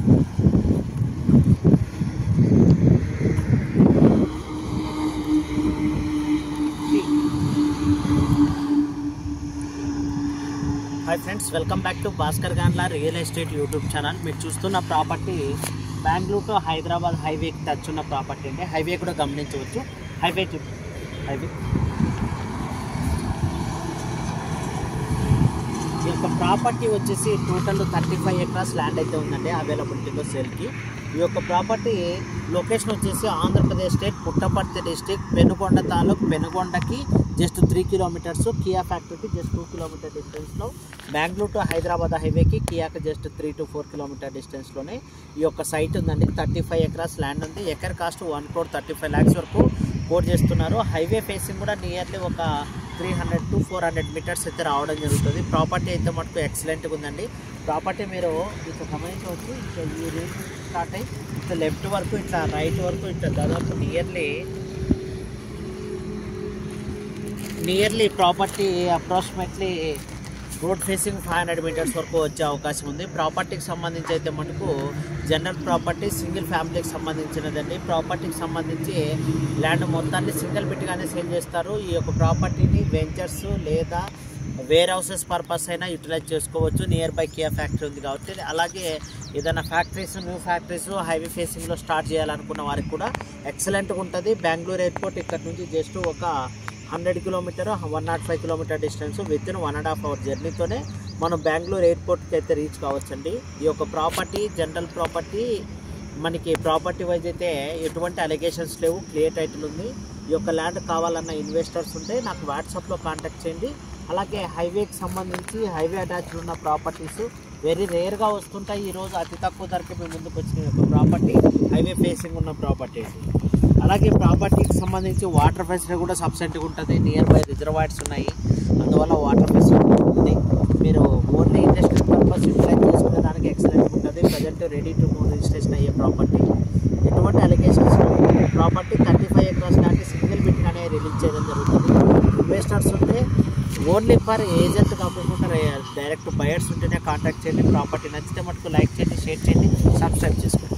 Hi friends, welcome back to Bhaskar Gandla real estate YouTube channel. మీరు చూస్తున్న property Bengaluru to Hyderabad హైవేకి touch ఉన్న ప్రాపర్టీ అండి। హైవే కూడా గమనించవచ్చు। హైవే ఈ యొక్క ప్రాపర్టీ వచ్చేసి టోటల్ 35 ఎకరాస్ ల్యాండ్ అయితే ఉందండి అవైలబిలిటీలో సేల్కి। ఈ యొక్క ప్రాపర్టీ లొకేషన్ వచ్చేసి ఆంధ్రప్రదేశ్ స్టేట్ పుట్టపర్తి డిస్ట్రిక్ట్ పెనుగొండ తాలూకు పెనుగొండకి జస్ట్ 3 కిలోమీటర్స్, కియా ఫ్యాక్టరీకి జస్ట్ 2 కిలోమీటర్ డిస్టెన్స్లో, బెంగళూరు టు హైదరాబాద్ హైవేకి కియాకి జస్ట్ 3 to 4 కిలోమీటర్ డిస్టెన్స్లోనే ఈ యొక్క సైట్ ఉందండి। 35 ఎకరాస్ ల్యాండ్ ఉంది। ఎకర్ కాస్ట్ 1,35 lakhs వరకు కోట్ చేస్తున్నారు। హైవే ఫేసింగ్ కూడా నియర్లీ ఒక 300 to 400 మీటర్స్ అయితే రావడం జరుగుతుంది। ప్రాపర్టీ అయితే మటుకు ఎక్సలెంట్గా ఉందండి। ప్రాపర్టీ మీరు ఇట్లా గమనించవచ్చు। ఇట్లా ఈ రేట్ స్టార్ట్ అయ్యి ఇట్లా లెఫ్ట్ వరకు, ఇట్లా రైట్ వరకు, ఇట్లా దాదాపు nearly property approximately road facing 500 metres వరకు వచ్చే అవకాశం ఉంది। ప్రాపర్టీకి సంబంధించి అయితే మనకు జనరల్ ప్రాపర్టీ సింగిల్ ఫ్యామిలీకి సంబంధించినదండి। ప్రాపర్టీకి సంబంధించి ల్యాండ్ మొత్తాన్ని సింగిల్ బిట్గానే సేల్ చేస్తారు। ఈ యొక్క ప్రాపర్టీని వెంచర్స్ లేదా వేర్ హౌసెస్ పర్పస్ అయినా యూటిలైజ్ చేసుకోవచ్చు। నియర్ బై కియా ఫ్యాక్టరీ ఉంది కాబట్టి, అలాగే ఏదైనా ఫ్యాక్టరీస్, న్యూ ఫ్యాక్టరీస్ హైవే ఫేసింగ్లో స్టార్ట్ చేయాలనుకున్న వారికి కూడా ఎక్సలెంట్గా ఉంటుంది। బెంగళూరు ఎయిర్పోర్ట్ ఇక్కడ నుంచి జస్ట్ ఒక 100 kilometre, 105 kilometre distance, within 1.5 hour జర్నీతోనే మనం బెంగళూరు ఎయిర్పోర్ట్కి అయితే రీచ్ కావచ్చండి। ఈ యొక్క ప్రాపర్టీ జనరల్ ప్రాపర్టీ మనకి ప్రాపర్టీ వైజ్ అయితే ఎటువంటి అలిగేషన్స్ లేవు, క్లియర్ టైటిల్ ఉంది। ఈ యొక్క ల్యాండ్ కావాలన్న ఇన్వెస్టర్స్ ఉంటే నాకు వాట్సాప్లో కాంటాక్ట్ చేయండి। అలాగే హైవేకి సంబంధించి హైవే అటాచ్డ్ ఉన్న ప్రాపర్టీస్ వెరీ రేర్గా వస్తుంటాయి। ఈరోజు అతి తక్కువ ధరకి మేము ముందుకు వచ్చిన ఒక ప్రాపర్టీ హైవే ఫేసింగ్ ఉన్న ప్రాపర్టీ। అలాగే ప్రాపర్టీకి సంబంధించి వాటర్ ఫెసిలిటీ కూడా సబ్సిడీగా ఉంటుంది। నియర్ బై రిజర్వాయర్స్ ఉన్నాయి, అందువల్ల వాటర్ ఫెసిలిటీ ఉంది। మీరు ఓన్లీ ఇండస్ట్రియల్ పర్పస్ యూటిలైజ్ చేసుకునే దానికి ఎక్సలెంట్ ఉంటుంది। Present ready to move registration అయ్యే ప్రాపర్టీ, ఎటువంటి అలిగేషన్స్ ప్రాపర్టీ 35 ఎకరాస్ లాంటి సింగిల్ బిట్గానే రిలీజ్ చేయడం జరుగుతుంది। ఇన్వెస్టర్స్ ఉంటే ఓన్లీ ఫర్ ఏజెంట్ కాకుండా డైరెక్ట్ బయర్స్ ఉంటేనే కాంటాక్ట్ చేయండి। ప్రాపర్టీ నచ్చితే మటుకు లైక్ చేయండి, షేర్ చేయండి, సబ్స్క్రైబ్ చేసుకోండి।